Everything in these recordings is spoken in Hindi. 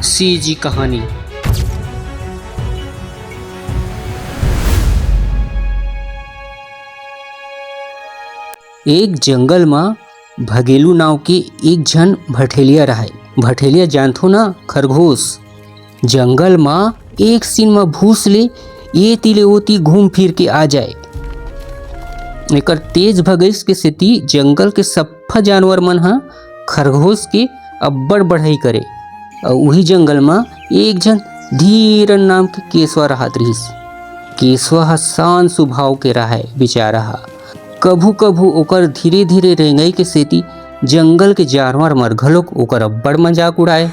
सी जी कहानी। एक जंगल में भगेलू नाव के एक झन भठेलिया रहे। भठेलिया जानथो ना, खरगोश। जंगल में एक सीन में भूस ले ये तिले ओती घूम फिर के आ जाए। एकर तेज भगैस के सेती जंगल के सफ्फा जानवर मन हा खरगोश के अब्बड़ बढ़ाई करे। और वही जंगल में एक जन धीरन नाम के केसवा रहत रहिस। केसवा हा शांत स्वभाव के रहा बेचारा हा। कभू कभू ओकर धीरे धीरे रेंगई के सेती जंगल के जानवर मर घलोक ओकर अब्बड़ मजाक उड़ाए।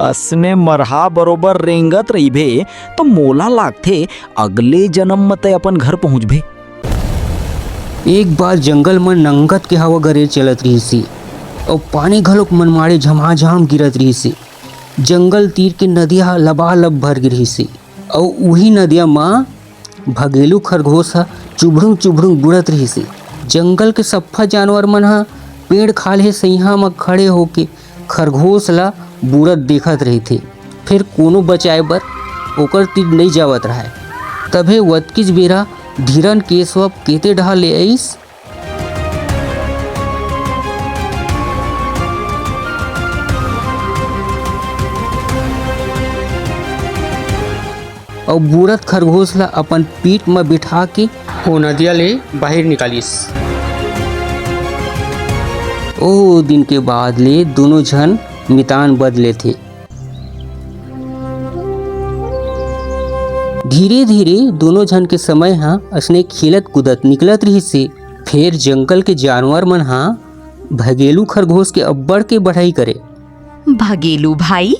असने मरहा बरोबर रेंगत रहिबे तो मोला लागथे अगले जन्म में तय अपन घर पहुँचबे। एक बार जंगल में नंगत के हवा गरेर चलत रही और पानी घलोक मनमाड़े झमाझम गिरत रही। जंगल तीर के नदिया लबालब भर गिरही और वही नदिया में भगेलू खरगोश हा चुभड़ुंग चुभड़ुंग बुड़त रही। जंगल के सफ्फा जानवर मन हा पेड़ खाले सैहा में खड़े होके खरगोश ला बुड़त देखत रही थे। फिर कोनो बचाए बर ओकर तीर नहीं जावत रहा। तभे वतकिच बेरा धीरन केसवा केते डहा ले आइस और बुड़त खरगोश ला अपन पीठ में बिठा के ओ नदिया ले बाहर निकालिस। ओ दिन के बाद ले दोनों झन मितान बदले थे। धीरे धीरे दोनों झन के समय हा असने खेलत कूदत निकलत रही से। फिर जंगल के जानवर मन हा भगेलू खरगोश के अब्बड़ के बढ़ाई करे। भगेलू भाई,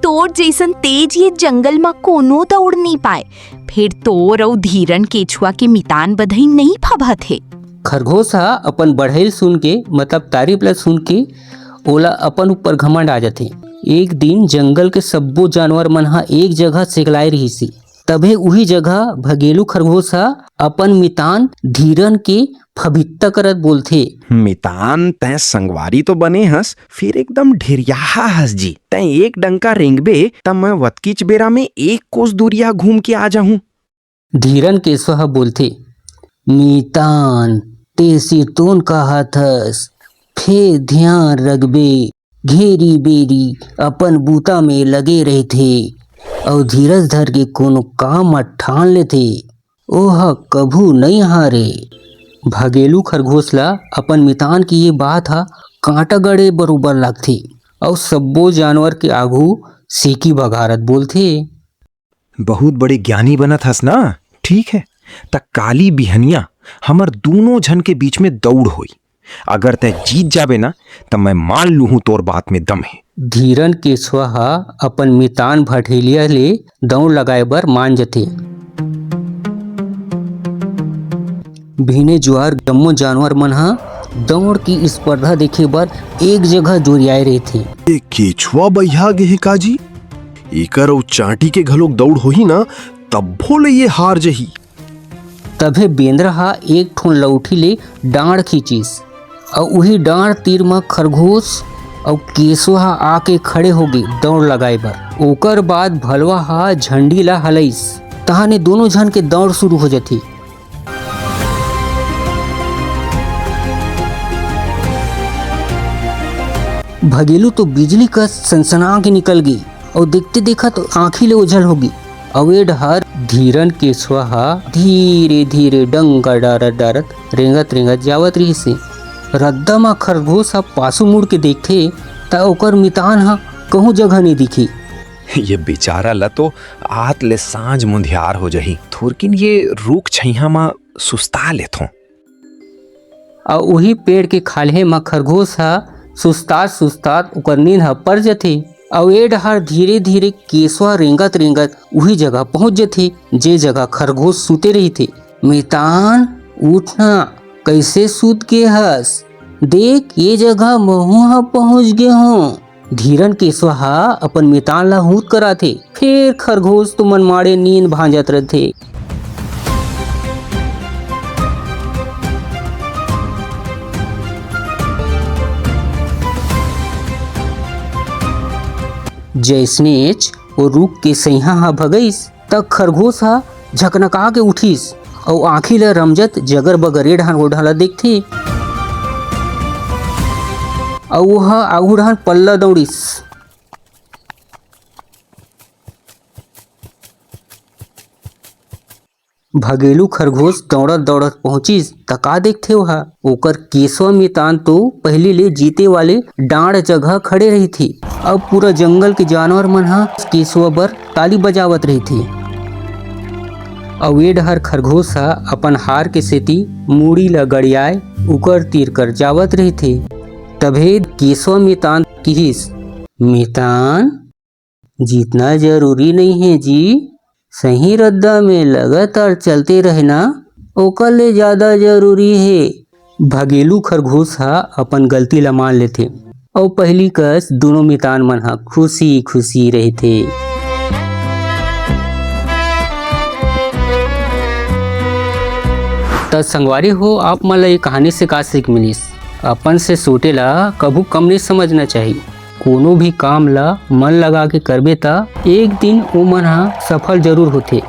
तोर जैसन तेज ये जंगल में कोनो दौड़ नहीं पाए। फिर तोर और धीरन केछुआ के मितान बधई नहीं फबा थे। खरगोश हा अपन बढ़ाई सुन के मतलब तारीफ ला सुन के ओला अपन ऊपर घमंड आ जाथे। एक दिन जंगल के सब्बो जानवर मन हा एक जगह सेकलाए रही सी। तभे उही जगह भगेलू खरगोश हा अपन मितान धीरन के फबित्ता करत बोलथे। मितान तै संगवारी तो बने हस, फिर एकदम ढेरियाहा हस जी। तै एक डंका रेंगबे तब मैं वतकीच बेरा में एक कोस दूरिया घूम के आ जाऊं। धीरन केसवा बोलथे, मितान तेसी तोन कहत हस, फे ध्यान रखबे। घेरी बेरी अपन बूता में लगे रहथे और धीरज धर के कोनो काम ठान लेथे। ओह कभू नहीं हारे। भगेलू खरगोश ला अपन मितान की ये बात हा कांटा गड़े बरोबर लगथे और सब्बो जानवर के आगू सेकी बघारत बोलथे। बहुत बड़े ज्ञानी बनत हस ना। ठीक है, त काली बिहनिया हमर दोनों झन के बीच में दौड़ होई। अगर तै जीत जाबे ना त मैं मान लूहूं तोर बात में दम है। धीरन केसवा हा अपन मितान भठेलिया ले दौड़ लगाए बर मान जथे। भीने जुआर जम्मो जानवर मन हा दौड़ की स्पर्धा देखे बर एक जगह जोरियाए रहे थे। ए केछुआ बहिया गे हे काजी, एकर और चांटी के घलोक दौड़ होही ना तब्बो ले ये हार जही। तभे बेंद्रा हा एक ठोन लौठी ले डांड खींचिस और वही डांड तीर में खरगोश और केसवा हा आके खड़े हो गए दौड़ लगाए बर। ओकर बाद भलवा हा झंडी ला हलैस। तहाने दोनों झन के दौड़ शुरू हो जाती। भगेलू तो बिजली का सनसना के निकल गई और देखते देखा तो आँखी ले उजल होगी। अवेड हर धीरन केसवा हा धीरे धीरे डंगा डारत डारत रेंगत रेंगत जावत रही से। रद्दा में खरगोश हा पासू मुड़ के देखथे त ओकर मितान हा कहूँ जगह नहीं दिखी। ये बेचारा ला तो आत ले सांझ मुंधियार हो जही। थोरकिन ये रूख छैहा मा सुस्ता लेथों। और वही पेड़ के खाल्हे में खरगोश हा सुस्तात सुस्तात ओकर नींद हा पर जथे। और ए डहर धीरे धीरे केसवा रेंगत रेंगत वही जगह पहुंच जथे जे जगह खरगोश सूते रही थे। मितान उठना, कैसे सूत के हस, देख ये जगह महू हा पहुंच गए हूँ। धीरन केसवा हा अपन मितान ला हूत कराथे। फिर खरगोश तो मनमाड़े नींद भांजत रहथे। जैसनेच वो रुक के सैहा हा भगईस तक खरगोश हा झकनका के उठिस और आँखी ला रमजत जगर बगरे ढान ओ ढाला देखथे और वह आगू ढान पल्ला दौड़िस। भगेलू खरगोश दौड़त दौड़त पहुंचिस त का देखथे वहा ओकर केसवा में तान तो पहले ले जीते वाले डांड जगह खड़े रही थी। अब पूरा जंगल के जानवर मन हा केसवा बर ताली बजावत रही थी। और वे डहर खरगोश हा अपन हार के सेती मूड़ी ल गड़ियाए उकर तीर कर जावत रही थी। तभे केसवा मेतान किहिस, मेतान जीतना जरूरी नहीं है जी, सही रद्दा में लगातार चलते रहना ओकर ले ज्यादा जरूरी है। भगेलू खरगोश हा अपन गलती ला मान लेथे और पहली कस दोनों मेतान मन हा खुशी खुशी रहथे। त संगवारी हो, आप मन ला ये कहानी से का सीख मिलिस? अपन से सोटे ला कभू कम नहीं समझना चाहिए। कोनो भी काम ला मन लगा के करबे त एक दिन ओ मन हा सफल जरूर होथे।